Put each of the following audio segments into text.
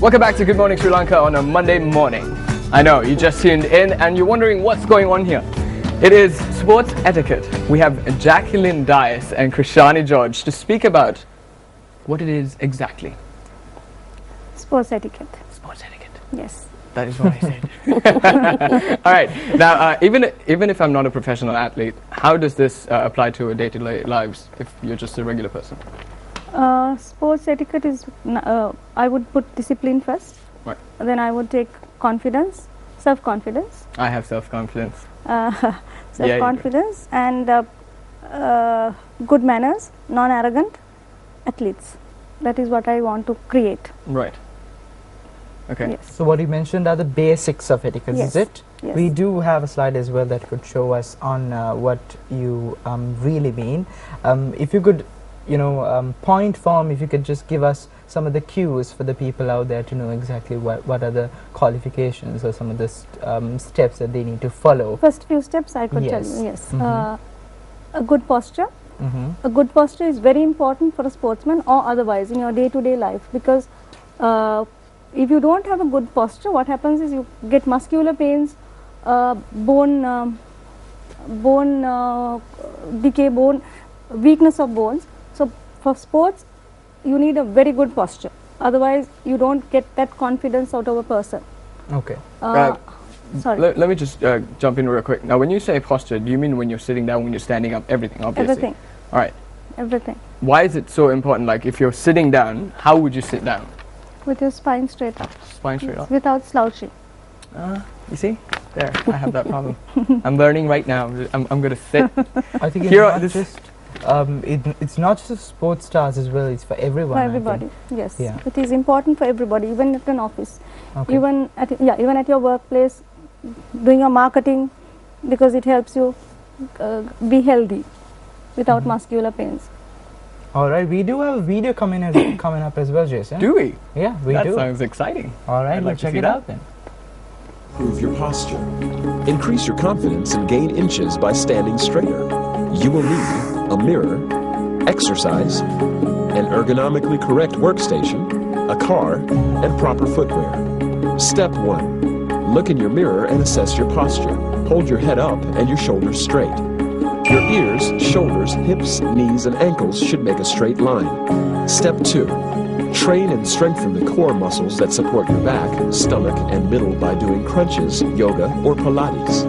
Welcome back to Good Morning Sri Lanka on a Monday morning. I know, you just tuned in and you're wondering what's going on here. It is sports etiquette. We have Jacqueline Dias and Krishani George to speak about what it is exactly. Sports etiquette. Sports etiquette. Yes. That is what I said. All right. Now, even if I'm not a professional athlete, how does this apply to our day-to-day lives if you're just a regular person? Sports etiquette is, I would put discipline first. Right. Then I would take confidence, self-confidence. I have self-confidence. Self-confidence and good manners, non-arrogant athletes. That is what I want to create. Right. Okay. Yes. So what you mentioned are the basics of etiquette, Yes. is it? Yes. We do have a slide as well that could show us on what you really mean. If you could, point form, if you could just give us some of the cues for the people out there to know exactly what are the qualifications or some of the steps that they need to follow. First few steps I could tell Yes. you. Yes. Mm-hmm. A good posture. Mm-hmm. A good posture is very important for a sportsman or otherwise in your day-to-day life, because if you don't have a good posture, what happens is you get muscular pains, bone decay, weakness of bones. So for sports, you need a very good posture. Otherwise, you don't get that confidence out of a person. Okay. Sorry. Let me just jump in real quick. Now, when you say posture, do you mean when you're sitting down, when you're standing up, everything, obviously? Everything. All right. Everything. Why is it so important? Like, if you're sitting down, how would you sit down? With your spine straight up. Spine straight up? Without slouching. You see? There, I have that problem. I'm learning right now. I'm going to sit. I think it's Here, not just it's not just sports stars as well. It's for everyone. For I everybody. think. Yes. Yeah. It is important for everybody, even at an office, Okay. even at your workplace, doing your marketing, because it helps you be healthy without muscular pains. All right, we do have a video coming up as well, Jason. Do we? Yeah, we That do. sounds exciting. All right, I'd like let's to check see it that. out then. Improve your posture. Increase your confidence and gain inches by standing straighter. You will need a mirror, exercise, an ergonomically correct workstation, a car, and proper footwear. Step 1. Look in your mirror and assess your posture. Hold your head up and your shoulders straight. Your ears, shoulders, hips, knees, and ankles should make a straight line. Step 2. Train and strengthen the core muscles that support your back, stomach, and middle by doing crunches, yoga, or Pilates.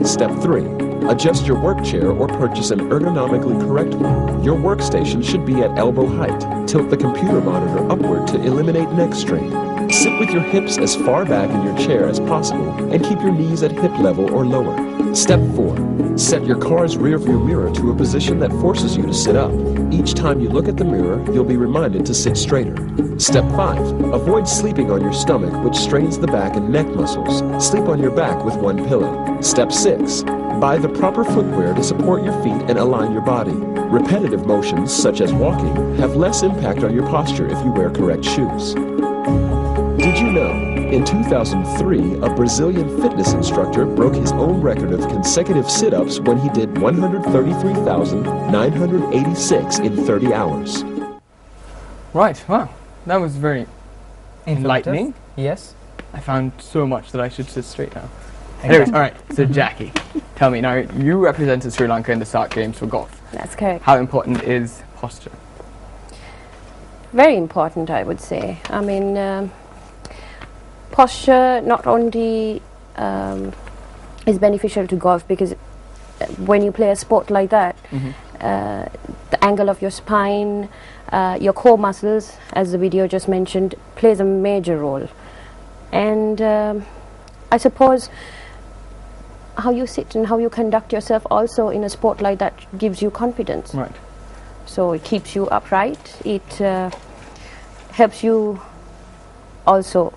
Step 3. Adjust your work chair or purchase an ergonomically correct one. Your workstation should be at elbow height. Tilt the computer monitor upward to eliminate neck strain. Sit with your hips as far back in your chair as possible and keep your knees at hip level or lower. Step 4. Set your car's rearview mirror to a position that forces you to sit up. Each time you look at the mirror, you'll be reminded to sit straighter. Step 5. Avoid sleeping on your stomach, which strains the back and neck muscles. Sleep on your back with one pillow. Step 6. Buy the proper footwear to support your feet and align your body. Repetitive motions, such as walking, have less impact on your posture if you wear correct shoes. Did you know, in 2003, a Brazilian fitness instructor broke his own record of consecutive sit-ups when he did 133,986 in 30 hours. Right. Wow. That was very Informative. enlightening. Yes. I found so much that I should sit straight now. Okay. Anyways, all right. So, Jackie, tell me, now you represented Sri Lanka in the SARC Games for golf. That's correct. How important is posture? Very important, I would say. I mean, posture not only is beneficial to golf, because when you play a sport like that, the angle of your spine, your core muscles, as the video just mentioned, plays a major role. And I suppose how you sit and how you conduct yourself also in a sport like that gives you confidence. Right. So it keeps you upright. It helps you also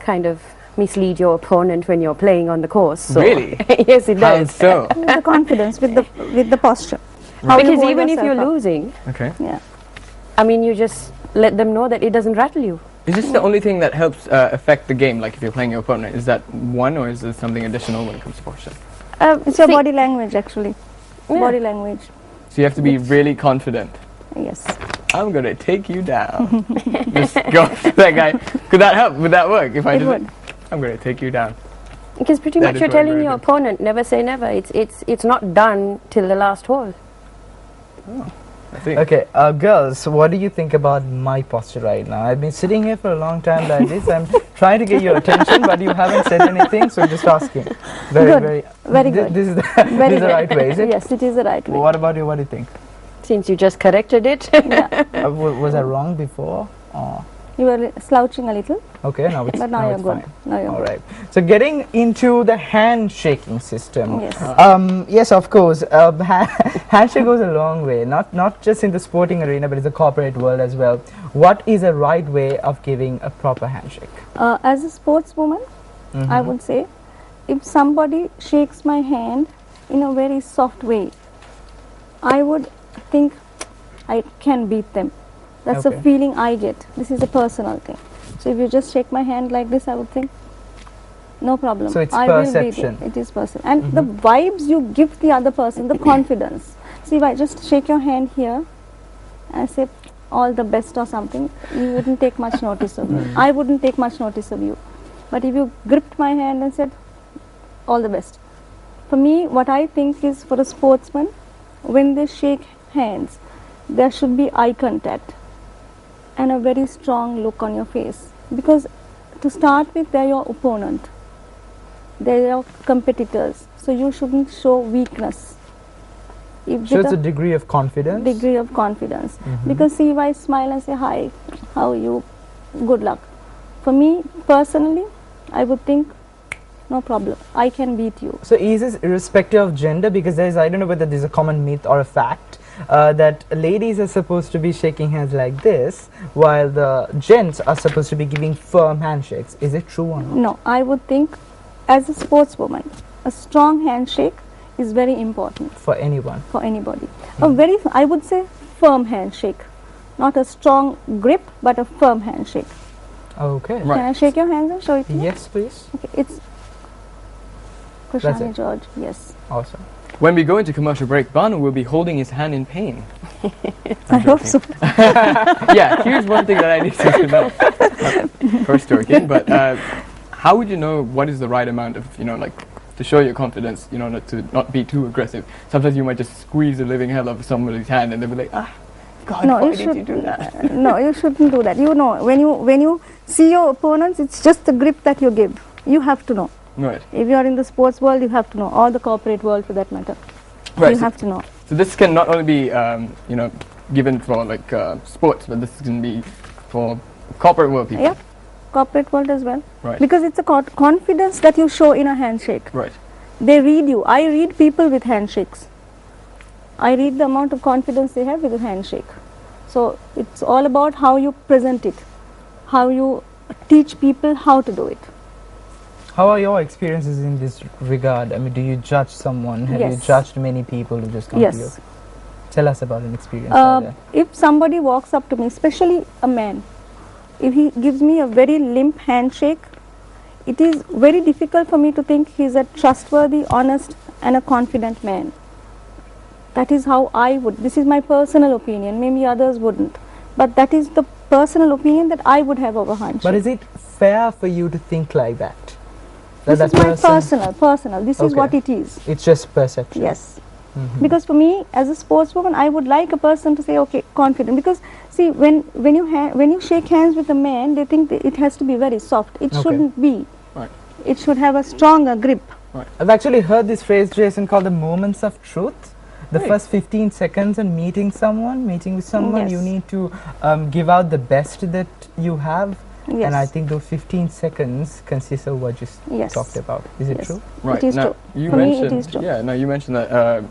kind of mislead your opponent when you're playing on the course. So Really? yes, it How does. so? With the confidence, with the posture. How you Because hold even if yourself you're up. losing, Okay. Yeah. I mean, you just let them know that it doesn't rattle you. Is this the only thing that helps affect the game? Like if you're playing your opponent, is that one, or is there something additional when it comes to posture? It's your body language, actually. Yeah. Body language. So you have to be really confident. Yes. I'm gonna take you down. Just go to that guy. Could that help? Would that work if I It did would. it? I'm gonna take you down. Because pretty That much is you're very, telling very your good. opponent, never say never. It's not done till the last hole. I think. Okay, girls, what do you think about my posture right now? I've been sitting here for a long time like this. I'm trying to get your attention, but you haven't said anything, so just asking. Good. Very Very good. This is the, Very this is the good. right way, is it? Yes, it is the right way. What about you? What do you think? Since you just corrected it. Was I wrong before? Oh, You were slouching a little, okay, now it's, but now you're it's good. fine. Now you're All good. right. So getting into the handshaking system. Yes. Yes, of course. Handshake goes a long way, not just in the sporting arena, but in the corporate world as well. What is a right way of giving a proper handshake? As a sportswoman, I would say, if somebody shakes my hand in a very soft way, I would think I can beat them. That's Okay. the feeling I get. This is a personal thing. So if you just shake my hand like this, I would think, no problem. So it's I will beat perception. you. It is personal. And the vibes you give the other person, the confidence. See, if I just shake your hand here and say all the best or something, you wouldn't take much notice of me. I wouldn't take much notice of you. But if you gripped my hand and said all the best. For me, what I think is, for a sportsman, when they shake hands, there should be eye contact and a very strong look on your face, because to start with, they're your opponent, they're your competitors, so you shouldn't show weakness. If Shows with a degree of confidence. degree of confidence, because see, if I smile and say hi, how are you, good luck, for me personally, I would think no problem, I can beat you. So is this irrespective of gender? Because there's, I don't know whether there's a common myth or a fact that ladies are supposed to be shaking hands like this, while the gents are supposed to be giving firm handshakes. Is it true or not? No, I would think, as a sportswoman, a strong handshake is very important For anyone. for anybody. A very, I would say, firm handshake, not a strong grip, but a firm handshake. Okay. Right. Can I shake your hands and show it to you? Yes, please. Okay, it's That's Krishani it. George. Yes. Awesome. When we go into commercial break, Banu will be holding his hand in pain. I hope so. Yeah, here's one thing that I need to know. First joking, but how would you know what is the right amount of, like, to show your confidence, to not be too aggressive? Sometimes you might just squeeze the living hell out of somebody's hand and they'll be like, God, No, why you did you should do that? no, you shouldn't do that. You know, when you see your opponents, it's just the grip that you give. You have to know. Right. If you are in the sports world, you have to know, or the corporate world for that matter. Right. You So, have to know. so this can not only be, given for like sports, but this can be for corporate world people. Yeah, corporate world as well. Right. Because it's a confidence that you show in a handshake. Right. They read you. I read people with handshakes. I read the amount of confidence they have with a handshake. So it's all about how you present it, how you teach people how to do it. How are your experiences in this regard? I mean, do you judge someone? Have you Yes. judged many people who just come to you? Yes. Tell us about an experience like that. If somebody walks up to me, especially a man, if he gives me a very limp handshake, it is very difficult for me to think he's a trustworthy, honest and a confident man. That is how I would, this is my personal opinion, maybe others wouldn't, but that is the personal opinion that I would have of a handshake. But is it fair for you to think like that? This That is my person- personal, this is Okay. what it is. It's just perception. Yes. Because for me, as a sportswoman, I would like a person to say, okay, confident. Because see, when you shake hands with a man, they think that it has to be very soft. It Okay. shouldn't be. Right. It should have a stronger grip. I've actually heard this phrase, Jason, called the moments of truth. The Right. first 15 seconds in meeting with someone, you Yes. need to give out the best that you have. Yes. And I think those 15 seconds consist of what you Yes. talked about. Is it Yes. true? Right. It is now, true. You For me, mentioned, it is true. Yeah, no, you mentioned that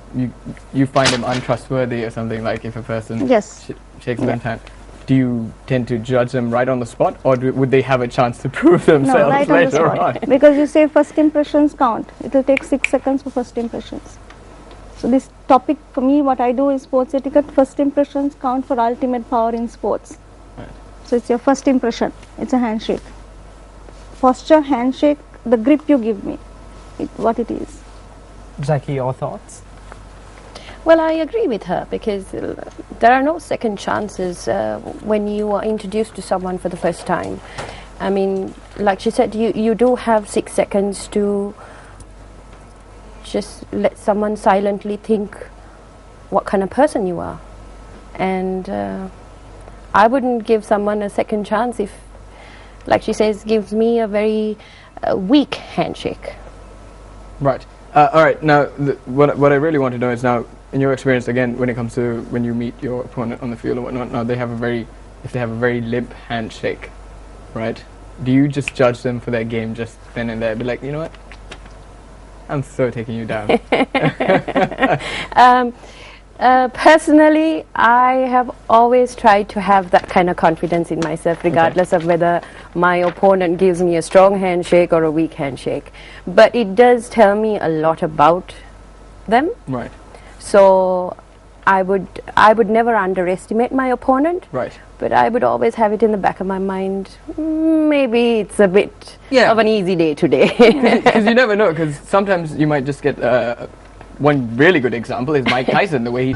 you find them untrustworthy or something, like if a person Yes. shakes their hand. Do you tend to judge them right on the spot, or would they have a chance to prove themselves No, right on the later on? spot. Because you say first impressions count. It will take 6 seconds for first impressions. So this topic, for me, what I do is sports etiquette. First impressions count for ultimate power in sports. Right. So it's your first impression. It's a handshake. Posture, handshake, the grip you give me, what it is. Jackie, your thoughts? Well, I agree with her because there are no second chances when you are introduced to someone for the first time. I mean, like she said, you do have 6 seconds to just let someone silently think what kind of person you are. And I wouldn't give someone a second chance if, like she says, gives me a very weak handshake. Right. All right. Now, what I really want to know is now, in your experience, again, when it comes to when you meet your opponent on the field or whatnot, now if they have a very limp handshake, right? Do you just judge them for their game just then and there? Be like, you know what? I'm so taking you down. Personally, I have always tried to have that kind of confidence in myself, regardless of whether my opponent gives me a strong handshake or a weak handshake. But it does tell me a lot about them. Right. So I would never underestimate my opponent. Right. But I would always have it in the back of my mind, maybe it's a bit of an easy day today. Because you never know, because sometimes you might just get one really good example is Mike Tyson, the way he